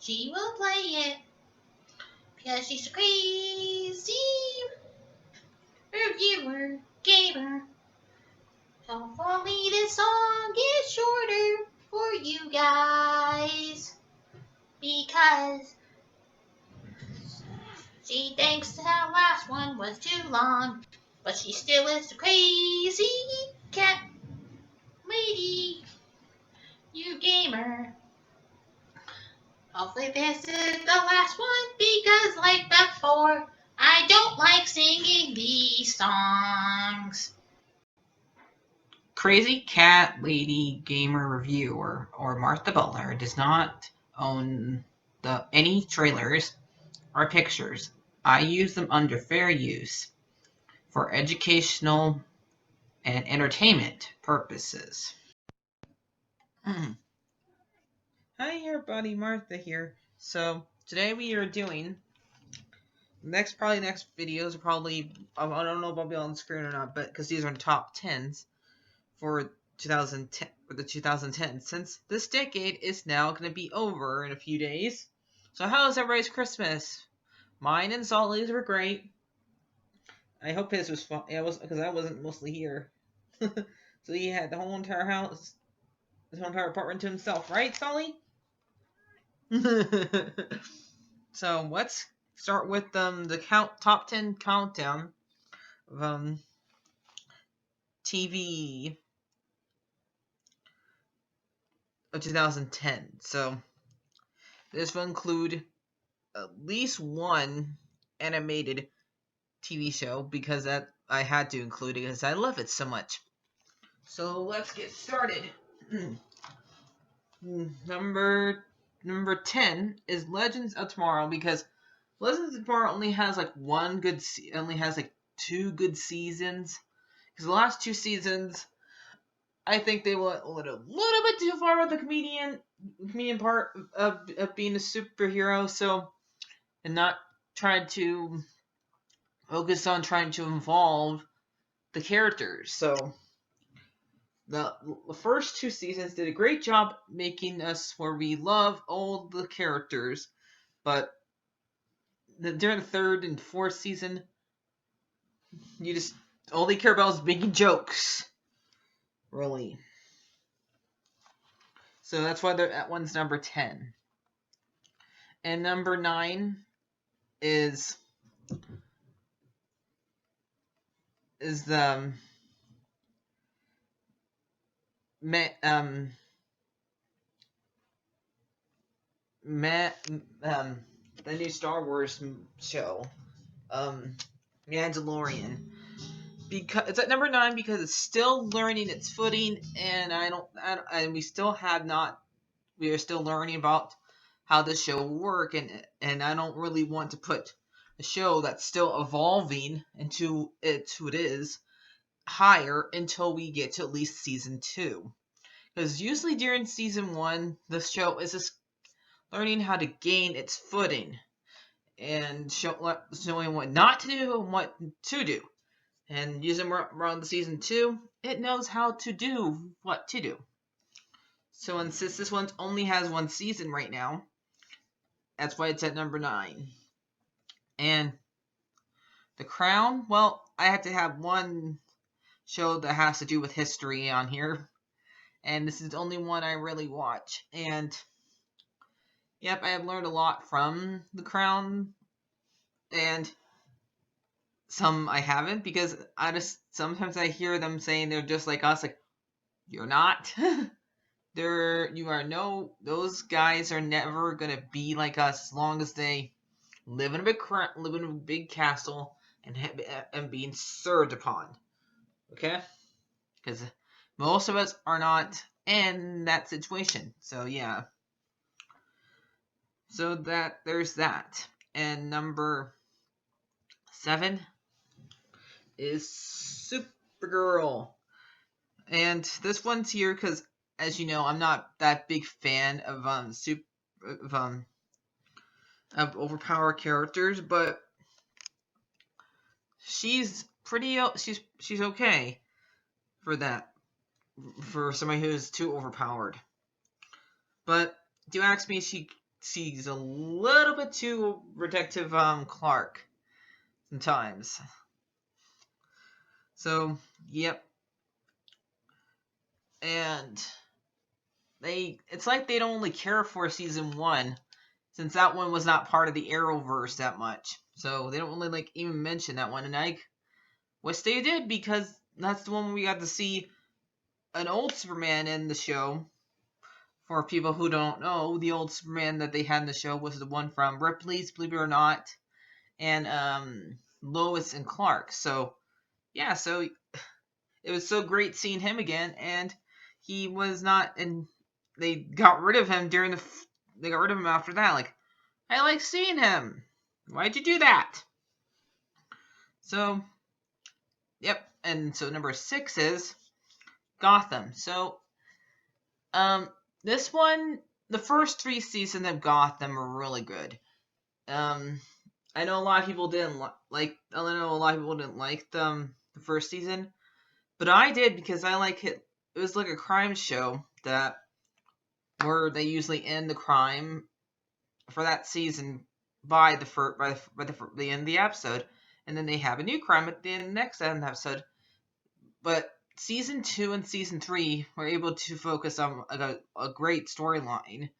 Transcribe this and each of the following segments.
She will play it because she's a crazy reviewer, gamer. Hopefully this song is shorter for you guys because she thinks the last one was too long, but she still is a crazy cat lady, you gamer. Hopefully this is the last one because like before, I don't like singing these songs. Crazy Cat Lady Gamer Reviewer or Martha Butler does not own any trailers or pictures. I use them under fair use for educational and entertainment purposes. Hi everybody, Martha here. So today we are doing next videos are probably I don't know if I'll be on the screen or not, but because these are the top 10s for 2010 for the 2010 since this decade is now going to be over in a few days. So how was everybody's Christmas? Mine and Solly's were great. I hope his was fun. Yeah, because I wasn't mostly here. So he had the whole entire house, his whole entire apartment to himself, right, Solly? So let's start with the top 10 countdown of TV of 2010. So this will include at least one animated TV show because that I had to include it because I love it so much. So let's get started. Number 10 is Legends of Tomorrow because Legends of Tomorrow only has like two good seasons. Because the last two seasons, I think they went a little bit too far with the comedian part of being a superhero. So, and not tried to focus on trying to involve the characters. So, the first two seasons did a great job making us where we love all the characters, but during the third and fourth season, you just all they care about is making jokes. Really. So that's why that one's number 10. And number 9 is the the new Star Wars show, Mandalorian. Because it's at number 9 because it's still learning its footing, and we are still learning about how the show will work, and I don't really want to put a show that's still evolving into who it is higher until we get to at least season 2. Because usually during season 1, the show is just learning how to gain its footing and showing what not to do and what to do. And using around the season 2, it knows how to do what to do. So since this one only has one season right now, that's why it's at number 9. And The Crown, well, I had to have one show that has to do with history on here. And this is the only one I really watch. And yep, I have learned a lot from The Crown. And some I haven't, because sometimes I hear them saying they're just like us, like, you're not. Those guys are never gonna be like us as long as they live in a big castle and being served upon. Okay? Because most of us are not in that situation. So yeah. So there's that. And number 7 is Supergirl. And this one's here because, as you know, I'm not that big fan of overpowered characters, but she's okay for that, for somebody who's too overpowered. But do you ask me, she he's a little bit too protective Clark sometimes. So, yep. And it's like they don't really care for season 1, since that one was not part of the Arrowverse that much. So they don't really even mention that one, and I wish they did, because that's the one where we got to see an old Superman in the show. For people who don't know, the old Superman that they had in the show was the one from Ripley's, believe it or not, and Lois and Clark. So yeah, so it was so great seeing him again, and he was not, and they got rid of him they got rid of him after that. Like, I like seeing him. Why'd you do that? So, yep. And so number 6 is Gotham. So, this one, the first 3 seasons of Gotham are really good. I know a lot of people didn't like. I know a lot of people didn't like the first season, but I did, because I like it. It was like a crime show where they usually end the crime for that season by the end of the episode, and then they have a new crime at the end of the next episode. But season 2 and season 3 were able to focus on a great storyline,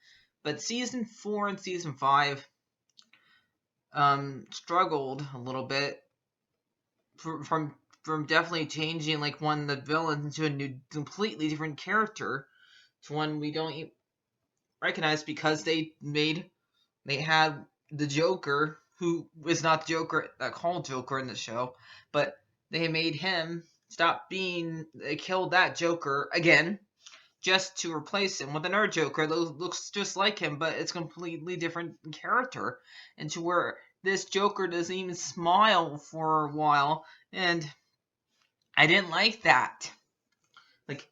but season 4 and season 5 struggled a little bit from definitely changing one of the villains into a new, completely different character, to one we don't recognize, because they had the Joker, who is not the Joker called Joker in the show, but they made him stop being. They killed that Joker again, just to replace him with another Joker that looks just like him, but it's a completely different character, and to where this Joker doesn't even smile for a while, and I didn't like that. Like,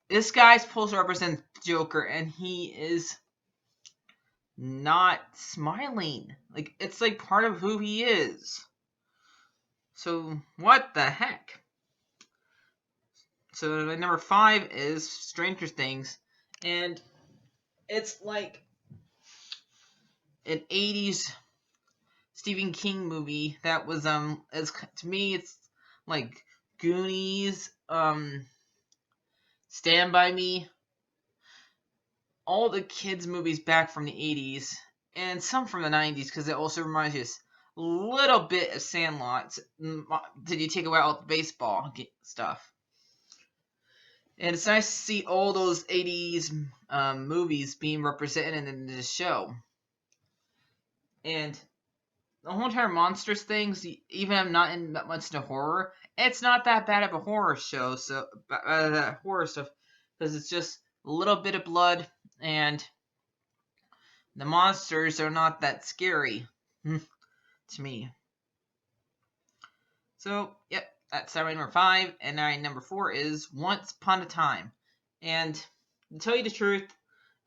this guy's supposed to represent Joker, and he is not smiling. Like, it's like part of who he is. So, what the heck? So, number 5 is Stranger Things, and it's like an 80s Stephen King movie that was as to me it's like Goonies, Stand By Me, all the kids movies back from the 80s, and some from the 90s, because it also reminds you a little bit of Sandlot. Did you take away all the baseball stuff? And it's nice to see all those 80s movies being represented in this show. And the whole entire monsters things, even I'm not in that much into horror, it's not that bad of a horror show, so horror stuff, because it's just a little bit of blood, and the monsters are not that scary to me. So, yep, that's Saturday number 5, and number 4 is Once Upon a Time. And to tell you the truth,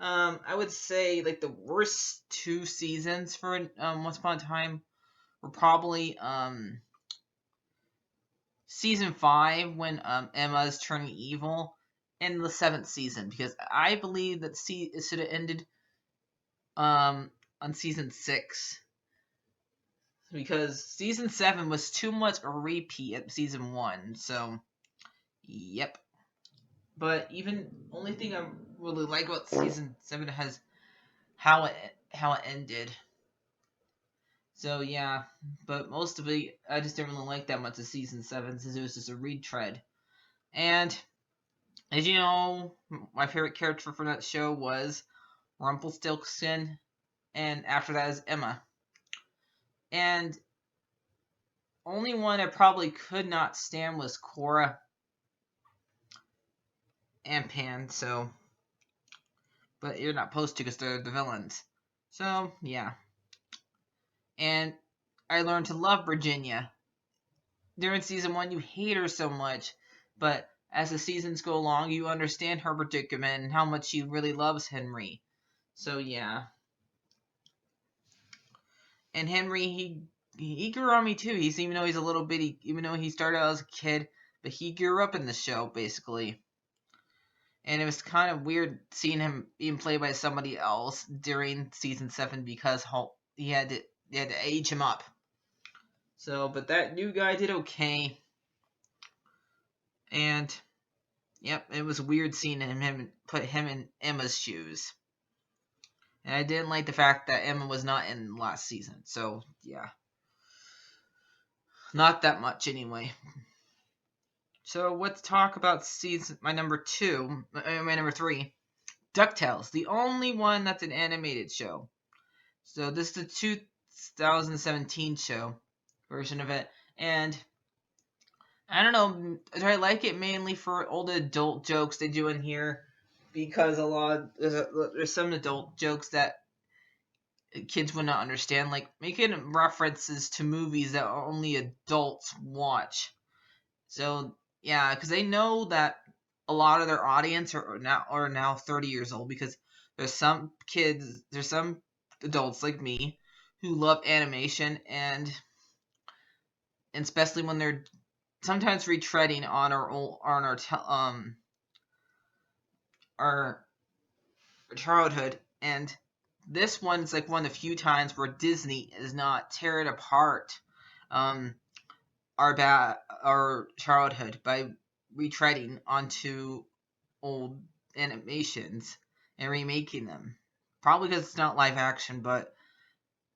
I would say the worst 2 seasons for Once Upon a Time were probably season 5, when Emma's turning evil, and the 7th season, because I believe that it should have ended on season 6, because season 7 was too much a repeat of season 1. So, yep. But only thing I really like about season 7 has how it ended. So yeah, but most of it I just didn't really like that much of season 7, since it was just a retread. And as you know, my favorite character from that show was Rumpelstiltskin, and after that is Emma. And only one I probably could not stand was Cora and Pan. So, but you're not supposed to, because they're the villains. So yeah. And I learned to love Virginia. During season 1, you hate her so much, but as the seasons go along, you understand her predicament and how much she really loves Henry. So yeah. And Henry, he grew on me too. Even though he's a little bitty, even though he started out as a kid, but he grew up in the show, basically. And it was kind of weird seeing him being played by somebody else during season 7 because he had to age him up. So, but that new guy did okay. And yep, it was weird seeing him put him in Emma's shoes. And I didn't like the fact that Emma was not in last season. So, yeah. Not that much anyway. So, let's talk about my number 3. DuckTales, the only one that's an animated show. So, this is the 2017 version of it. And I don't know, I like it mainly for all the adult jokes they do in here. Because there's some adult jokes that kids would not understand, like making references to movies that only adults watch. So yeah, because they know that a lot of their audience are now 30 years old. Because there's some adults like me who love animation, and especially when they're sometimes retreading on our childhood. And this one's like one of the few times where Disney is not tearing apart our childhood by retreading onto old animations and remaking them. Probably because it's not live action, but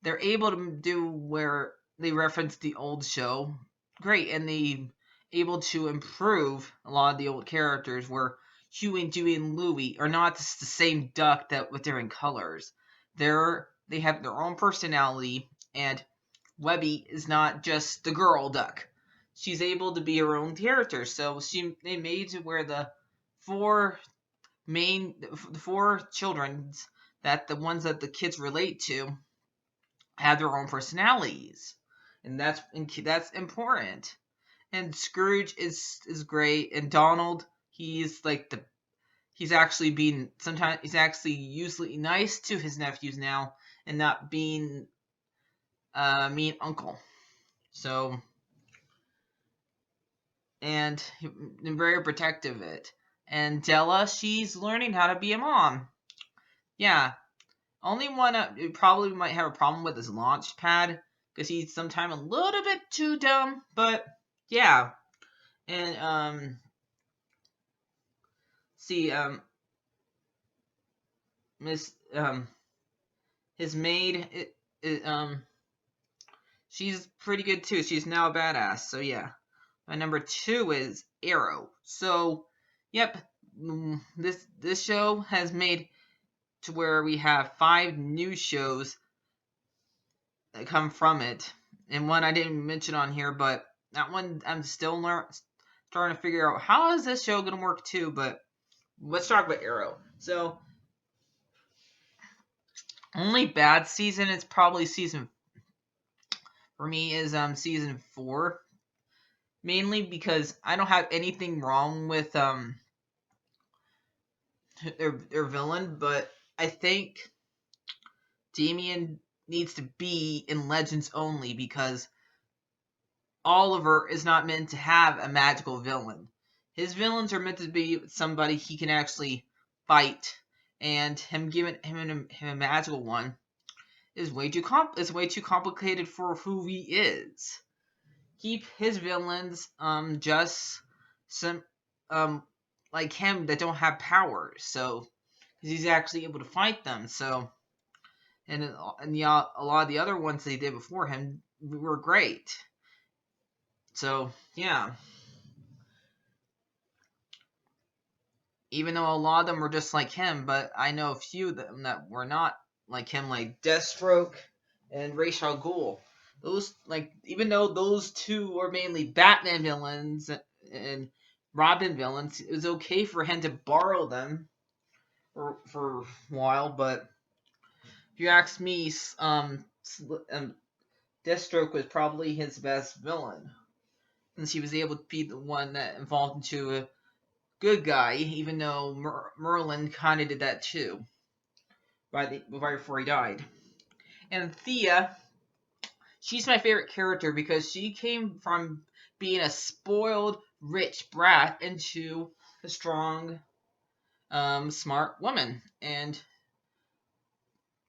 they're able to do where they reference the old show. Great, and they able to improve a lot of the old characters where Huey and Dewey and Louie are not just the same duck that with different colors. They have their own personality, and Webby is not just the girl duck. She's able to be her own character. So they made it where the four children that the ones that the kids relate to have their own personalities, and that's important. And Scrooge is great, and Donald, he's actually usually nice to his nephews now, and not being a mean uncle. So, and very protective of it. And Della, she's learning how to be a mom. Yeah, only one who probably might have a problem with is Launchpad, because he's sometimes a little bit too dumb, but yeah. And Miss his maid she's pretty good too. She's now a badass. So yeah. My number 2 is Arrow. So yep, this show has made to where we have 5 new shows that come from it. And one I didn't mention on here, but that one I'm still starting to figure out how is this show going to work too. But let's talk about Arrow. So only bad season is probably season season 4, mainly because I don't have anything wrong with their villain, but I think Damien needs to be in Legends only, because Oliver is not meant to have a magical villain. His villains are meant to be somebody he can actually fight, and him giving him a magical one is way too complicated for who he is. Keep his villains just some like him that don't have powers, so because he's actually able to fight them. So and a lot of the other ones they did before him were great. So yeah, even though a lot of them were just like him, but I know a few of them that were not like him, like Deathstroke and Ra's al Ghul. Those, like, even though those two were mainly Batman villains and Robin villains, it was okay for him to borrow them for a while. But if you ask me, Deathstroke was probably his best villain, since he was able to be the one that evolved into a good guy, even though Merlin kind of did that too, right before he died. And Thea, she's my favorite character because she came from being a spoiled, rich brat into a strong smart woman. And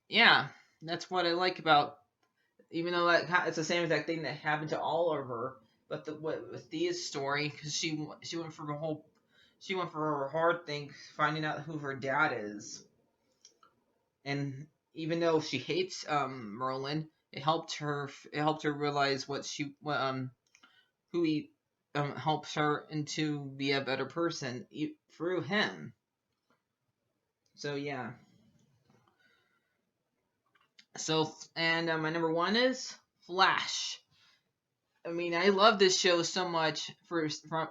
yeah, that's what I like about. Even though it's the same exact thing that happened to Oliver, but with Thea's story, because she went for her hard thing, finding out who her dad is, and even though she hates Merlin, it helped her realize who he helps her into be a better person through him. So yeah. So and my number one is Flash. I mean, I love this show so much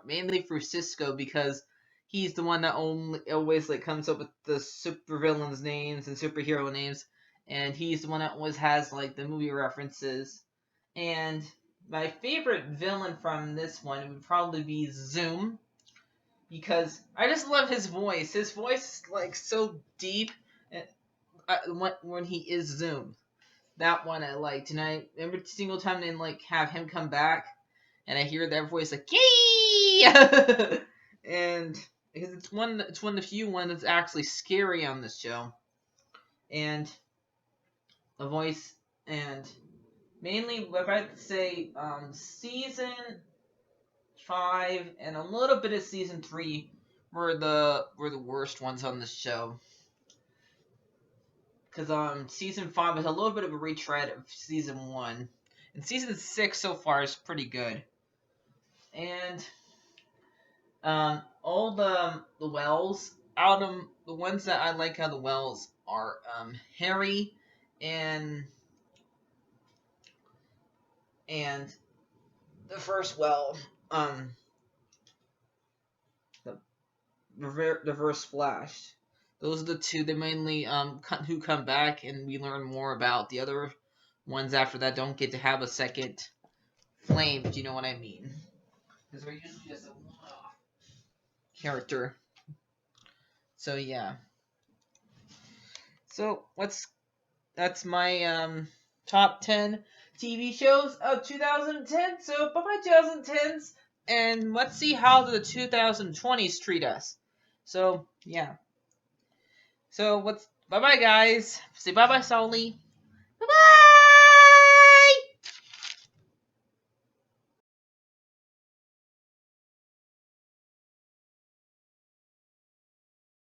mainly for Cisco, because he's the one that always like comes up with the supervillains names and superhero names, and he's the one that always has like the movie references. And my favorite villain from this one would probably be Zoom, because I just love his voice. His voice is like so deep, and when he is Zoom. That one I liked, and I every single time they like have him come back, and I hear that voice like yay, and because it's one of the few ones that's actually scary on this show, and the voice, and mainly what I'd say season 5 and a little bit of season 3 were the worst ones on this show. Because season 5 is a little bit of a retread of season 1. And season 6 so far is pretty good. And all the Wells, out of the ones that I like out of the Wells are Harry and the first Well, the Reverse Flash. Those are the two that mainly who come back, and we learn more about. The other ones after that don't get to have a second flame. Do you know what I mean? Because they're usually just a one-off character. So yeah. So that's my top 10 TV shows of 2010. So bye bye 2010s, and let's see how the 2020s treat us. So yeah. So bye bye guys. Say bye bye Solly. Bye bye.